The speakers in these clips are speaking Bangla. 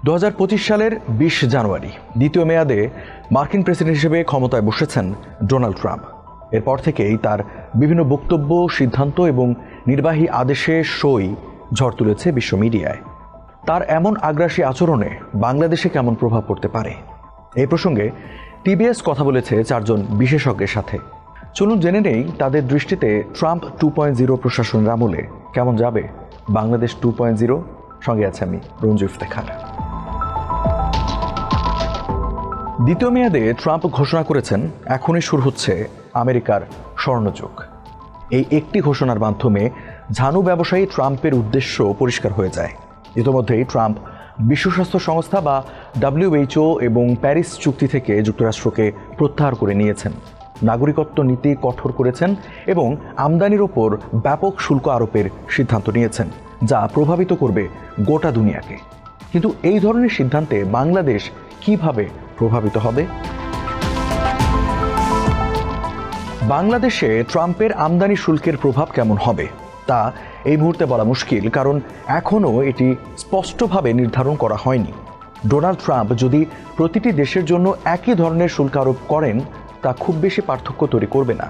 2025 সালের 20 জানুয়ারি দ্বিতীয় মেয়াদে মার্কিন প্রেসিডেন্ট হিসেবে ক্ষমতায় বসেছেন ডোনাল্ড ট্রাম্প। এরপর থেকেই তার বিভিন্ন বক্তব্য, সিদ্ধান্ত এবং নির্বাহী আদেশে সই ঝড় তুলেছে বিশ্ব মিডিয়ায়। তার এমন আগ্রাসী আচরণে বাংলাদেশে কেমন প্রভাব পড়তে পারে, এই প্রসঙ্গে টিবিএস কথা বলেছে 4 জন বিশেষজ্ঞের সাথে। চলুন জেনে নেই তাদের দৃষ্টিতে ট্রাম্প 2.0 প্রশাসনের আমলে কেমন যাবে বাংলাদেশ 2.0। সঙ্গে আছে আমি রঞ্জু ইফতেখার। দ্বিতীয় মেয়াদে ট্রাম্প ঘোষণা করেছেন এখনই শুরু হচ্ছে আমেরিকার স্বর্ণযুগ। এই একটি ঘোষণার মাধ্যমে ঝানু ব্যবসায়ী ট্রাম্পের উদ্দেশ্য পরিষ্কার হয়ে যায়। ইতিমধ্যেই ট্রাম্প বিশ্ব স্বাস্থ্য সংস্থা বা WHO এবং প্যারিস চুক্তি থেকে যুক্তরাষ্ট্রকে প্রত্যাহার করে নিয়েছেন, নাগরিকত্ব নীতি কঠোর করেছেন এবং আমদানির ওপর ব্যাপক শুল্ক আরোপের সিদ্ধান্ত নিয়েছেন, যা প্রভাবিত করবে গোটা দুনিয়াকে। কিন্তু এই ধরনের সিদ্ধান্তে বাংলাদেশ কিভাবে প্রভাবিত হবে? বাংলাদেশে ট্রাম্পের আমদানি শুল্কের প্রভাব কেমন হবে তা এই মুহূর্তে বলা মুশকিল, কারণ এখনও এটি স্পষ্টভাবে নির্ধারণ করা হয়নি। ডোনাল্ড ট্রাম্প যদি প্রতিটি দেশের জন্য একই ধরনের শুল্ক আরোপ করেন তা খুব বেশি পার্থক্য তৈরি করবে না।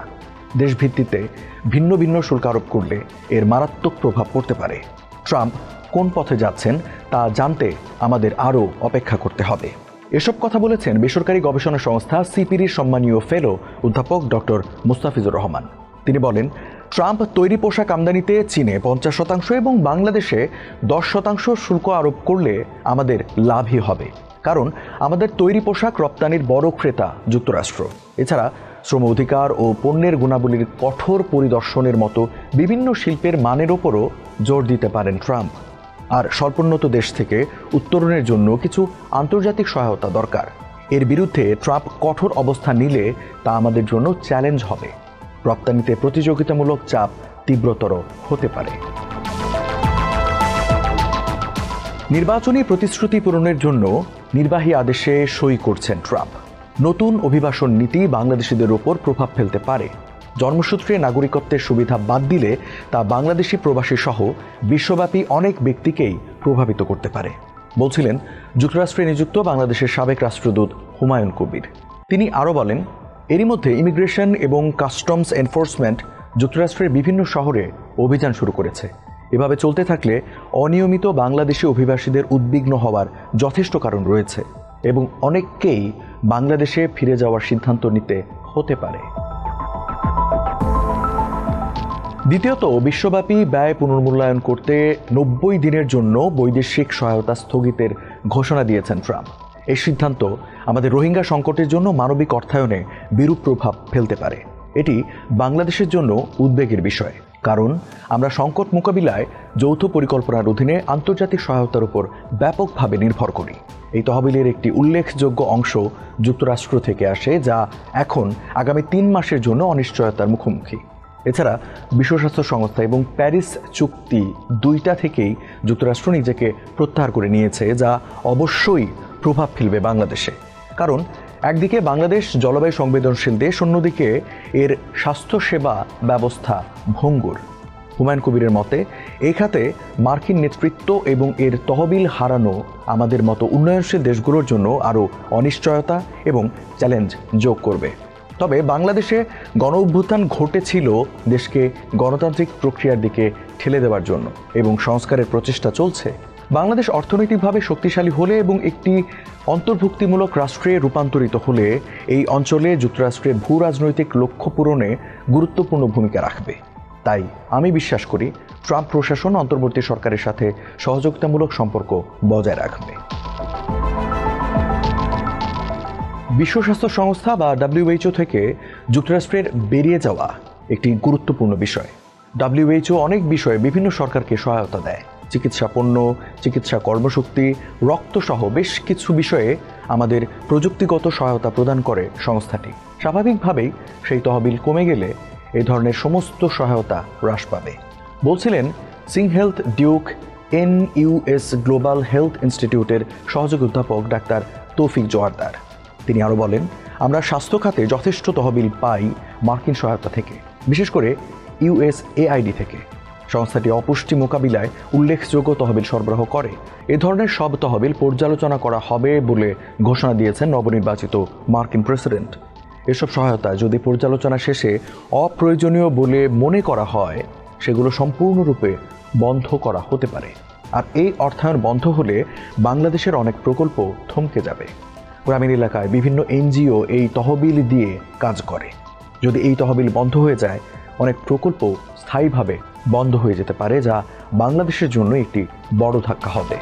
দেশভিত্তিতে ভিন্ন ভিন্ন শুল্ক আরোপ করলে এর মারাত্মক প্রভাব পড়তে পারে। ট্রাম্প কোন পথে যাচ্ছেন তা জানতে আমাদের আরও অপেক্ষা করতে হবে। এসব কথা বলেছেন বেসরকারি গবেষণা সংস্থা সিপিডির সম্মানীয় ফেলো অধ্যাপক ডক্টর মুস্তাফিজুর রহমান। তিনি বলেন, ট্রাম্প তৈরি পোশাক আমদানিতে চীনে 50% এবং বাংলাদেশে 10% শুল্ক আরোপ করলে আমাদের লাভই হবে, কারণ আমাদের তৈরি পোশাক রপ্তানির বড় ক্রেতা যুক্তরাষ্ট্র। এছাড়া শ্রম অধিকার ও পণ্যের গুণাবলীর কঠোর পরিদর্শনের মতো বিভিন্ন শিল্পের মানের ওপরও জোর দিতে পারেন ট্রাম্প। আর স্বল্পোন্নত দেশ থেকে উত্তরণের জন্য কিছু আন্তর্জাতিক সহায়তা দরকার। এর বিরুদ্ধে ট্রাম্প কঠোর অবস্থান নিলে তা আমাদের জন্য চ্যালেঞ্জ হবে। রপ্তানিতে প্রতিযোগিতামূলক চাপ তীব্রতর হতে পারে। নির্বাচনী প্রতিশ্রুতি পূরণের জন্য নির্বাহী আদেশে সই করছেন ট্রাম্প। নতুন অভিবাসন নীতি বাংলাদেশিদের ওপর প্রভাব ফেলতে পারে। জন্মসূত্রে নাগরিকত্বের সুবিধা বাদ দিলে তা বাংলাদেশি প্রবাসী সহ বিশ্বব্যাপী অনেক ব্যক্তিকেই প্রভাবিত করতে পারে, বলছিলেন যুক্তরাষ্ট্রে নিযুক্ত বাংলাদেশের সাবেক রাষ্ট্রদূত হুমায়ুন কবির। তিনি আরও বলেন, এরই মধ্যে ইমিগ্রেশন এবং কাস্টমস এনফোর্সমেন্ট যুক্তরাষ্ট্রের বিভিন্ন শহরে অভিযান শুরু করেছে। এভাবে চলতে থাকলে অনিয়মিত বাংলাদেশি অভিবাসীদের উদ্বিগ্ন হওয়ার যথেষ্ট কারণ রয়েছে এবং অনেককেই বাংলাদেশে ফিরে যাওয়ার সিদ্ধান্ত নিতে হতে পারে। দ্বিতীয়ত, বিশ্বব্যাপী ব্যয় পুনর্মূল্যায়ন করতে 90 দিনের জন্য বৈদেশিক সহায়তা স্থগিতের ঘোষণা দিয়েছেন ট্রাম্প। এই সিদ্ধান্ত আমাদের রোহিঙ্গা সংকটের জন্য মানবিক অর্থায়নে বিরূপ প্রভাব ফেলতে পারে। এটি বাংলাদেশের জন্য উদ্বেগের বিষয়, কারণ আমরা সংকট মোকাবিলায় যৌথ পরিকল্পনার অধীনে আন্তর্জাতিক সহায়তার উপর ব্যাপকভাবে নির্ভর করি। এই তহবিলের একটি উল্লেখযোগ্য অংশ যুক্তরাষ্ট্র থেকে আসে, যা এখন আগামী 3 মাসের জন্য অনিশ্চয়তার মুখোমুখি। এছাড়া বিশ্ব স্বাস্থ্য সংস্থা এবং প্যারিস চুক্তি দুইটা থেকেই যুক্তরাষ্ট্র নিজেকে প্রত্যাহার করে নিয়েছে, যা অবশ্যই প্রভাব ফেলবে বাংলাদেশে। কারণ একদিকে বাংলাদেশ জলবায়ু সংবেদনশীল দেশ, অন্যদিকে এর স্বাস্থ্যসেবা ব্যবস্থা ভঙ্গুর। হুমায়ুন কবিরের মতে এই খাতে মার্কিন নেতৃত্ব এবং এর তহবিল হারানো আমাদের মতো উন্নয়নশীল দেশগুলোর জন্য আরও অনিশ্চয়তা এবং চ্যালেঞ্জ যোগ করবে। তবে বাংলাদেশে গণ অভ্যুত্থান ঘটেছিল দেশকে গণতান্ত্রিক প্রক্রিয়ার দিকে ঠেলে দেওয়ার জন্য এবং সংস্কারের প্রচেষ্টা চলছে। বাংলাদেশ অর্থনৈতিকভাবে শক্তিশালী হলে এবং একটি অন্তর্ভুক্তিমূলক রাষ্ট্রে রূপান্তরিত হলে এই অঞ্চলে যুক্তরাষ্ট্রের ভূ রাজনৈতিক লক্ষ্য পূরণে গুরুত্বপূর্ণ ভূমিকা রাখবে। তাই আমি বিশ্বাস করি ট্রাম্প প্রশাসন অন্তর্বর্তী সরকারের সাথে সহযোগিতামূলক সম্পর্ক বজায় রাখবে। বিশ্ব স্বাস্থ্য সংস্থা বা WHO থেকে যুক্তরাষ্ট্রের বেরিয়ে যাওয়া একটি গুরুত্বপূর্ণ বিষয়। WHO অনেক বিষয়ে বিভিন্ন সরকারকে সহায়তা দেয়। চিকিৎসা পণ্য, চিকিৎসা কর্মশক্তি, রক্তসহ বেশ কিছু বিষয়ে আমাদের প্রযুক্তিগত সহায়তা প্রদান করে সংস্থাটি। স্বাভাবিকভাবেই সেই তহবিল কমে গেলে এই ধরনের সমস্ত সহায়তা হ্রাস পাবে, বলছিলেন সিংহেলথ ডিউক NUS গ্লোবাল হেলথ ইনস্টিটিউটের সহযোগী অধ্যাপক ডাক্তার তৌফিক জোয়ারদার। তিনি আরও বলেন, আমরা স্বাস্থ্য খাতে যথেষ্ট তহবিল পাই মার্কিন সহায়তা থেকে, বিশেষ করে USAID থেকে। সংস্থাটি অপুষ্টি মোকাবিলায় উল্লেখযোগ্য তহবিল সরবরাহ করে। এ ধরনের সব তহবিল পর্যালোচনা করা হবে বলে ঘোষণা দিয়েছেন নবনির্বাচিত মার্কিন প্রেসিডেন্ট। এসব সহায়তা যদি পর্যালোচনা শেষে অপ্রয়োজনীয় বলে মনে করা হয়, সেগুলো সম্পূর্ণরূপে বন্ধ করা হতে পারে। আর এই অর্থায়ন বন্ধ হলে বাংলাদেশের অনেক প্রকল্প থমকে যাবে। গ্রামীণ এলাকায় বিভিন্ন এনজিও এই তহবিল দিয়ে কাজ করে। যদি এই তহবিল বন্ধ হয়ে যায়, অনেক প্রকল্প স্থায়ীভাবে বন্ধ হয়ে যেতে পারে, যা বাংলাদেশের জন্য একটি বড় ধাক্কা হবে।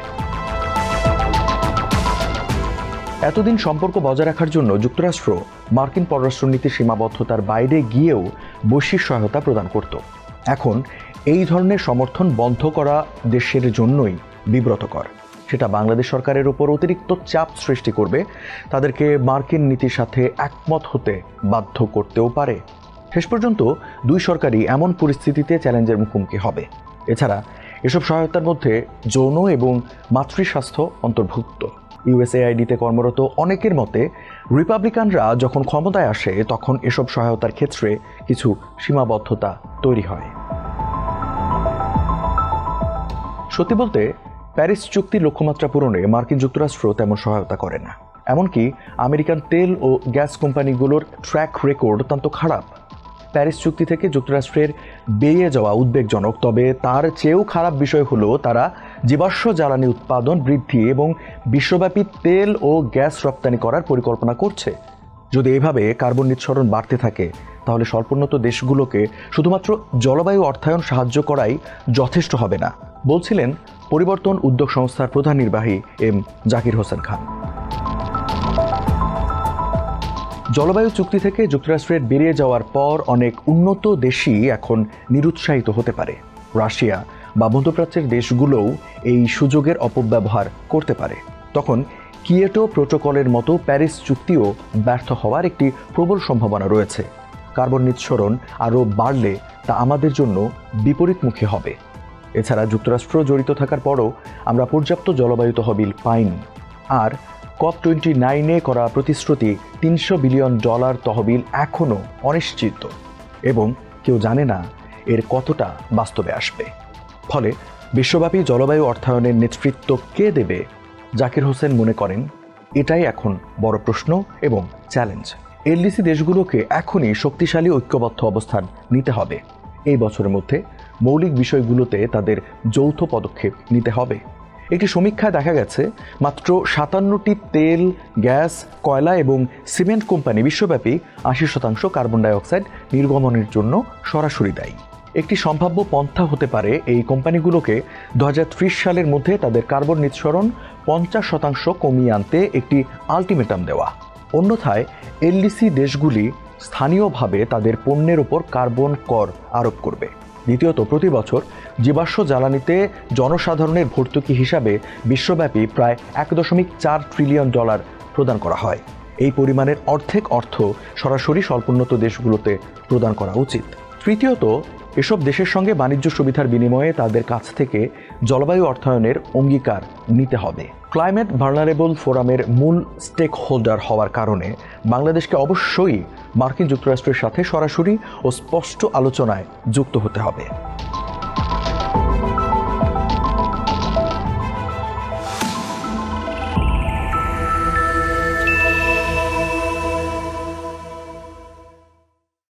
এতদিন সম্পর্ক বজায় রাখার জন্য যুক্তরাষ্ট্র মার্কিন পররাষ্ট্রনীতির সীমাবদ্ধতার বাইরে গিয়েও বৈশ্বিক সহায়তা প্রদান করত। এখন এই ধরনের সমর্থন বন্ধ করা দেশের জন্যই বিব্রতকর। সেটা বাংলাদেশ সরকারের উপর অতিরিক্ত চাপ সৃষ্টি করবে, তাদেরকে মার্কিন নীতির সাথে একমত হতে বাধ্য করতেও পারে। শেষ পর্যন্ত দুই সরকারই এমন পরিস্থিতিতে চ্যালেঞ্জের মুখোমুখি হবে। এছাড়া এসব সহায়তার মধ্যে যৌন এবং মাতৃস্বাস্থ্য অন্তর্ভুক্ত। ইউএসএআইডিতে কর্মরত অনেকের মতে, রিপাবলিকানরা যখন ক্ষমতায় আসে তখন এসব সহায়তার ক্ষেত্রে কিছু সীমাবদ্ধতা তৈরি হয়। সত্যি বলতে, প্যারিস চুক্তির লক্ষ্যমাত্রা পূরণে মার্কিন যুক্তরাষ্ট্র তেমন সহায়তা করে না। এমনকি আমেরিকান তেল ও গ্যাস কোম্পানিগুলোর ট্র্যাক রেকর্ড অত্যন্ত খারাপ। প্যারিস চুক্তি থেকে যুক্তরাষ্ট্রের বেরিয়ে যাওয়া উদ্বেগজনক, তবে তার চেয়েও খারাপ বিষয় হলো তারা জীবাশ্ম জ্বালানি উৎপাদন বৃদ্ধি এবং বিশ্বব্যাপী তেল ও গ্যাস রপ্তানি করার পরিকল্পনা করছে। যদি এভাবে কার্বন নিঃসরণ বাড়তে থাকে, তাহলে স্বল্পোন্নত দেশগুলোকে শুধুমাত্র জলবায়ু অর্থায়ন সাহায্য করাই যথেষ্ট হবে না, বলছিলেন পরিবর্তন উদ্যোগ সংস্থার প্রধান নির্বাহী এম জাকির হোসেন খান। জলবায়ু চুক্তি থেকে যুক্তরাষ্ট্রের বেরিয়ে যাওয়ার পর অনেক উন্নত দেশই এখন নিরুৎসাহিত হতে পারে। রাশিয়া বা মধ্যপ্রাচ্যের দেশগুলোও এই সুযোগের অপব্যবহার করতে পারে। তখন কিয়োটো প্রোটোকলের মতো প্যারিস চুক্তিও ব্যর্থ হওয়ার একটি প্রবল সম্ভাবনা রয়েছে। কার্বন নিঃসরণ আরও বাড়লে তা আমাদের জন্য বিপরীতমুখী হবে। এছাড়া যুক্তরাষ্ট্র জড়িত থাকার পরও আমরা পর্যাপ্ত জলবায়ু তহবিল পাইনি। আর COP29 করা প্রতিশ্রুতি $300 বিলিয়ন তহবিল এখনও অনিশ্চিত এবং কেউ জানে না এর কতটা বাস্তবে আসবে। ফলে বিশ্বব্যাপী জলবায়ু অর্থায়নের নেতৃত্ব কে দেবে? জাকির হোসেন মনে করেন এটাই এখন বড় প্রশ্ন এবং চ্যালেঞ্জ। এলডিসি দেশগুলোকে এখনই শক্তিশালী ঐক্যবদ্ধ অবস্থান নিতে হবে। এই বছরের মধ্যে মৌলিক বিষয়গুলোতে তাদের যৌথ পদক্ষেপ নিতে হবে। একটি সমীক্ষায় দেখা গেছে মাত্র 57টি তেল, গ্যাস, কয়লা এবং সিমেন্ট কোম্পানি বিশ্বব্যাপী 80% কার্বন ডাইঅক্সাইড নির্গমনের জন্য সরাসরি দায়ী। একটি সম্ভাব্য পন্থা হতে পারে এই কোম্পানিগুলোকে 2030 সালের মধ্যে তাদের কার্বন নিঃসরণ 50% কমিয়ে আনতে একটি আলটিমেটাম দেওয়া। অন্যথায় এলডিসি দেশগুলি স্থানীয়ভাবে তাদের পণ্যের উপর কার্বন কর আরোপ করবে। দ্বিতীয়ত, প্রতি বছর জীবাশ্ম জ্বালানিতে জনসাধারণের ভর্তুকি হিসাবে বিশ্বব্যাপী প্রায় $1.4 ট্রিলিয়ন প্রদান করা হয়। এই পরিমাণের অর্ধেক অর্থ সরাসরি স্বল্পোন্নত দেশগুলোতে প্রদান করা উচিত। তৃতীয়ত, এসব দেশের সঙ্গে বাণিজ্য সুবিধার বিনিময়ে তাদের কাছ থেকে জলবায়ু অর্থায়নের অঙ্গীকার নিতে হবে। ক্লাইমেট ভালনারেবল ফোরামের মূল স্টেক হোল্ডার হওয়ার কারণে বাংলাদেশকে অবশ্যই মার্কিন যুক্তরাষ্ট্রের সাথে সরাসরি ও স্পষ্ট আলোচনায় যুক্ত হতে হবে।